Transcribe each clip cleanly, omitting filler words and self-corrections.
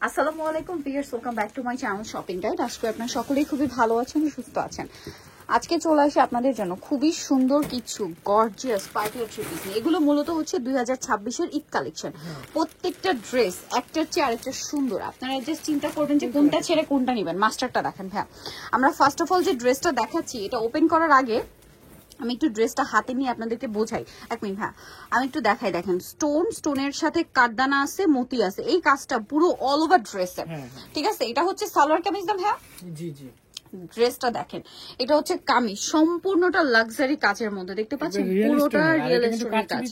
আসসালামু আলাইকুম viewers, welcome back to my channel Shopping Guide. আশা করি আপনারা সকলেই খুবই ভালো আছেন, সুস্থ আছেন। আজকে চলে আসে আপনাদের জন্য খুবই সুন্দর কিছু গর্জিয়াস পার্টি থ্রি পিস। এগুলো মূলত হচ্ছে 2026-এর ঈদ কালেকশন। প্রত্যেকটা ড্রেস একটার চেয়ে আরেকটা সুন্দর। আপনারা জাস্ট চিন্তা করবেন যে কোনটা ছেড়ে কোনটা নেবেন। মাস্টারটা দেখেন ভাইয়া, আমরা ফার্স্ট অফ অল যে ড্রেসটা দেখাচ্ছি এটা ওপেন করার আগে আমি একটু ড্রেসটা হাতে নিয়ে আপনাদেরকে বোঝাই। এক মিনিট, হ্যাঁ আমি একটু দেখাই। দেখেন স্টোনের সাথে কাঠদানা আছে, মতি আছে, এই কাজটা পুরো অল ওভার ড্রেসে। ঠিক আছে, এটা হচ্ছে সালোয়ার কামিজ দাম। হ্যাঁ জি জি, ড্রেসটা দেখেন, এটা হচ্ছে কামিজ, সম্পূর্ণটা লাক্সারি কাজের মধ্যে দেখতে পাচ্ছেন, পুরোটা রিয়েল স্টোনের কাজ,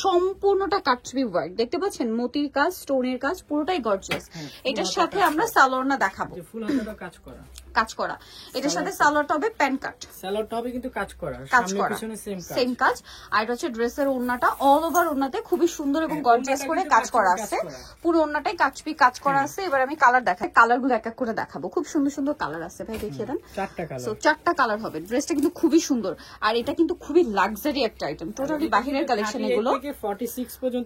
সম্পূর্ণটা কাটছবি ওয়ার্ক দেখতে পাচ্ছেন, মতির কাজ, স্টোনের কাজ, পুরোটাই গর্জিয়াস। এটার সাথে আমরা সালোয়ারটা দেখাবো, ফুল হাতাটা কাজ করা। এটার সাথে সালোয়ারটা হবে প্যান্ট কাট, সালোয়ারটা হবে কিন্তু কাজ করা, সামনে পিছনে সেম কাজ। আর এটা হচ্ছে ড্রেসের ওড়নাটা, অল ওভার ওড়নাতে খুবই সুন্দর এবং গর্জিয়াস করে কাজ করা আছে, পুরো ওড়নাটাই কাটছবি কাজ করা আছে। এবার আমি কালার দেখাই, কালারগুলো এক এক করে দেখাবো। খুব সুন্দর সুন্দর কালার আছে ভাই, দেখিয়ে দেন। চারটা কালার হবে। ড্রেসটা কিন্তু খুবই সুন্দর, আর এটা কিন্তু খুবই লাক্সারি একটা আইটেম, টোটালি বাহিরের কালেকশন। এগুলো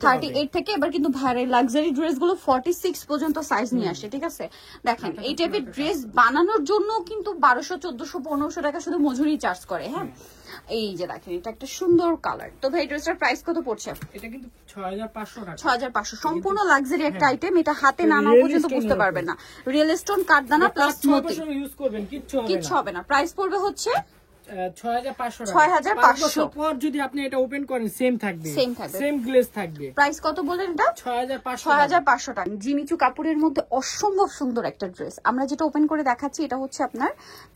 38 থেকে, এবার কিন্তু ভাইয়ের লাক্সারি ড্রেস গুলো 46 পর্যন্ত সাইজ নিয়ে আসে। ঠিক আছে, দেখেন এই টাইপের ড্রেস বানানোর জন্য কিন্তু 1200, 1400, 1500 টাকা শুধু মজুরি চার্জ করে। হ্যাঁ, এই যে দেখেন এটা একটা সুন্দর কালার। তো ভাই ড্রেসটার প্রাইস কত পড়ছে? এটা কিন্তু 6500 টাকা। 6500, সম্পূর্ণ লাক্সারি একটা আইটেম। এটা হাতে না নাও পর্যন্ত বুঝতে পারবেন না। রিয়েল স্টোন, কাঠদানা প্লাস মতি, ইউজ করবেন কিচ্ছু হবে না। প্রাইস পড়বে হচ্ছে 6500 পর যদি আপনি এটা ওপেন করেন সেম থাকবে, সেম গ্লেজ থাকবে। প্রাইস কত বলেন এটা? 6500 টাকা। জিমিচু কাপড়ের মধ্যে অসম্ভব সুন্দর একটা ড্রেস। আমরা যেটা ওপেন করে দেখাচ্ছি এটা হচ্ছে আপনার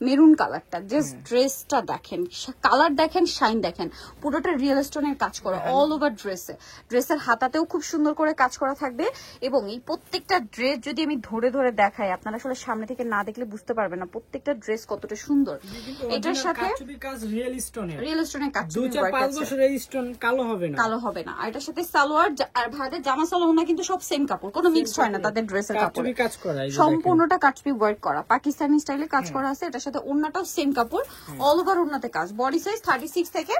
মেরুন কালারটা। জাস্ট ড্রেসটা দেখেন, কালার দেখেন, শাইন দেখেন, পুরোটা রিয়েল স্টোনের কাজ করা অল ওভার ড্রেসে। ড্রেসের হাতাতেও খুব সুন্দর করে কাজ করা থাকবে। এবং এই প্রত্যেকটা ড্রেস যদি আমি ধরে ধরে দেখাই, আপনারা আসলে সামনে থেকে না দেখলে বুঝতে পারবেন না প্রত্যেকটা ড্রেস কতটা সুন্দর। এটার সাথে রিয়েল স্টোনের কাজ, 2-4-5 বছরের স্টোন কালো হবে না। আর এটার সাথে সালোয়ার আর ভাইদের জামা সালোয়ার না কিন্তু সব সেম কাপড়, কোনো মিক্সড হয় না তাদের ড্রেসের কাপড়, সম্পূর্ণটা কাটছবি ওয়ার্ক করা, পাকিস্তানি স্টাইলে কাজ করা আছে। এটার সাথে ওড়নাটাও সেম কাপড়, অল ওভার ওড়নাতে কাজ। বডি সাইজ 38 থেকে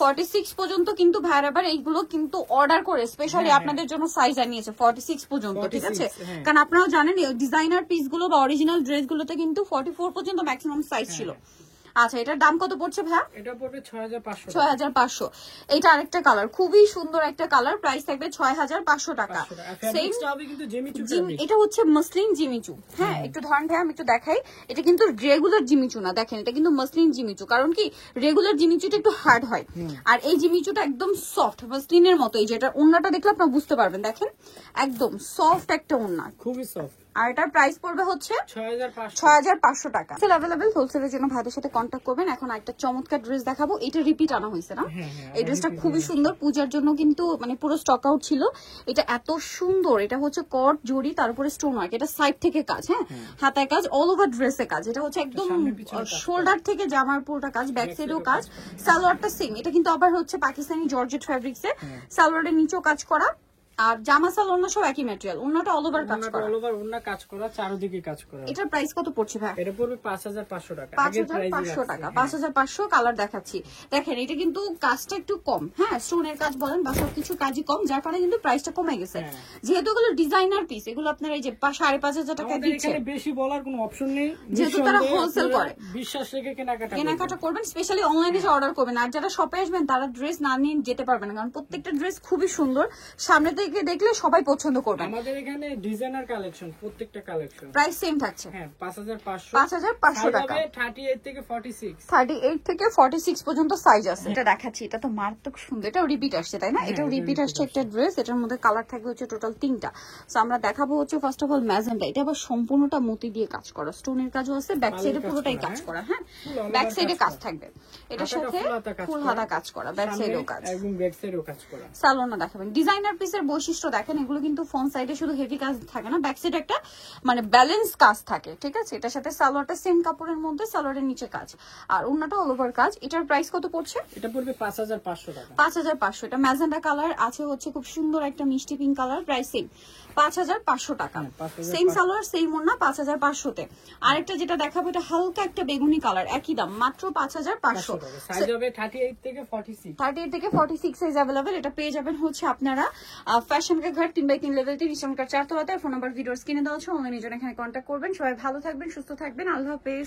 46 পর্যন্ত কিন্তু ভাইয়ার আবার এইগুলো কিন্তু অর্ডার করে স্পেশালি আপনাদের জন্য সাইজ আনিয়েছে 46 পর্যন্ত। ঠিক আছে, কারণ আপনারা জানেন ডিজাইনার পিস গুলো বা অরিজিনাল ড্রেস গুলোতে কিন্তু 44 পর্যন্ত ম্যাক্সিমাম সাইজ ছিল। আচ্ছা, এটার দাম কত পড়ছে ভাইয়া? এটা পড়বে 6500। এটা আরেকটা কালার, খুবই সুন্দর একটা কালার, প্রাইস থাকবে 6500 টাকা। এটা হচ্ছে মসলিন জিমিচু। হ্যাঁ, একটু ধরেন ভাই, আমি একটু দেখাই। এটা কিন্তু রেগুলার জিমিচু না, দেখেন এটা কিন্তু মসলিন জিমিচু। কারণ কি, রেগুলার জিমিচুটা একটু হার্ড হয়, আর এই জিমিচুটা একদম সফট মসলিনের মতো। এই যে এটা ওড়নাটা দেখলে আপনারা বুঝতে পারবেন, দেখেন একদম সফট একটা ওড়না, খুবই সফট। আর এটার প্রাইস পড়বে হচ্ছে 6500 টাকা। সেল अवेलेबल, হোলসেলের জন্য ভাইদের সাথে কন্টাক্ট করবেন। এখন একটা চমৎকার ড্রেস দেখাবো, এটা রিপিট আনা হয়েছে না? এই ড্রেসটা খুবই সুন্দর, পূজার জন্য কিন্তু মানে পুরো স্টক আউট ছিল। এটা এত সুন্দর, এটা হচ্ছে কট জড়ি, তার উপরে স্টোন ওয়ার্ক, এটা সাইড থেকে কাজ, হ্যাঁ হাতায় কাজ, অল ওভার ড্রেসে কাজ। এটা হচ্ছে একদম শোল্ডার থেকে জামার পুরোটা কাজ, ব্যাক সাইডেও কাজ। সালোয়ারটা সেম, এটা কিন্তু আবার হচ্ছে পাকিস্তানি জর্জেট ফ্যাব্রিক্সে, সালোয়ারের নিচেও কাজ করা, আর জামা সালোয়ার না সব একই ম্যাটেরিয়াল। ওন্নাটা অল ওভার কাজ করা, অল ওভার ওন্না কাজ করা, চারদিকে কাজ করা। এটার প্রাইস কত পড়ছে ভাই? এটা পড়বে 5500 টাকা। 5500 টাকা। 5500 কালার দেখাচ্ছি। দেখেন এটা কিন্তু কাজটা একটু কম, হ্যাঁ স্টোনের কাজ বলেন বা সবকিছু কাজই কম, যার কারণে কিন্তু প্রাইসটা কমে গেছে। যেহেতু এগুলো ডিজাইনার পিস, এগুলো আপনারা এই যে 5500 টাকা দিচ্ছেন, এখানে বেশি বলার কোনো অপশন নেই। যেহেতু তারা হোলসেল করে, বিশ্বাস রেখে কেনাকাটা করবেন, স্পেশালি অনলাইনে যে অর্ডার করবেন। আর যারা শপে আসবেন তারা ড্রেস না নিয়ে যেতে পারবেন না, কারণ প্রত্যেকটা ড্রেস খুবই সুন্দর, সামনে থেকে দেখলে সবাই পছন্দ করবেন। আমাদের এখানে ডিজাইনার কালেকশন, প্রত্যেকটা কালেকশন প্রাইস সেম থাকছে। হ্যাঁ, 5500 টাকা। 38 থেকে 46, 38 থেকে 46 পর্যন্ত সাইজ আছে। এটা দেখাচ্ছি, এটা তো মারাত্মক সুন্দর, এটাও রিপিট আসছে তাই না? এটাও রিপিট আসছে একটা ড্রেস। এটার মধ্যে কালার থাকবে হচ্ছে টোটাল 3টা। সো আমরা দেখাবো হচ্ছে ফার্স্ট অফ অল ম্যাজেন্টা। এটা আবার সম্পূর্ণটা মতি দিয়ে কাজ করা, স্টোনের কাজও আছে, ব্যাক সাইডে পুরোটাই কাজ করা। হ্যাঁ, ব্যাক সাইডে কাজ থাকবে, এটার সাথে ফুল হাতা কাজ করা, ব্যাক সাইডেও কাজ, এবং ব্যাক সাইডেও কাজ করা। সালোনা দেখাবেন। ডিজাইনার পিসের বৈশিষ্ট্য দেখেন, এগুলো কিন্তু ফ্রন্ট সাইডে শুধু হেভি কাজ থাকে না, ব্যাক সাইডে একটা মানে ব্যালেন্স কাজ থাকে। ঠিক আছে, এটার সাথে সালোয়ারটা সেম কাপড়ের মধ্যে, সালোয়ারের নিচে কাজ, আর ওন্নাটা অল ওভার কাজ। এটার প্রাইস কত পড়ছে? এটা পড়বে 5500 টাকা। 5500। এটা ম্যাজেন্টা কালার আছে, হচ্ছে খুব সুন্দর একটা মিষ্টি পিঙ্ক কালার, প্রাইস সেম 5500 টাকা। সেম সালোয়ার সেম ওন্না 5500 তে। আরেকটা যেটা দেখাবো, এটা হালকা একটা বেগুনি কালার, একই দাম মাত্র 5500। সাইজ হবে 38 থেকে 46, 38 থেকে 46 সাইজ अवेलेबल। এটা পেয়ে যাবেন হচ্ছে আপনারা ফ্যাশন ঘাট 3x3 লেভেল 3 ইস্টার্ন কার 4 তলাতে। ফোন নাম্বার ভিডিওস কিনে দেওয়া হচ্ছে, অনলাইনে জন্য এখানে কন্ট্যাক্ট করবেন। সবাই ভালো থাকবেন, সুস্থ থাকবেন, আল্লাহ হাফেজ।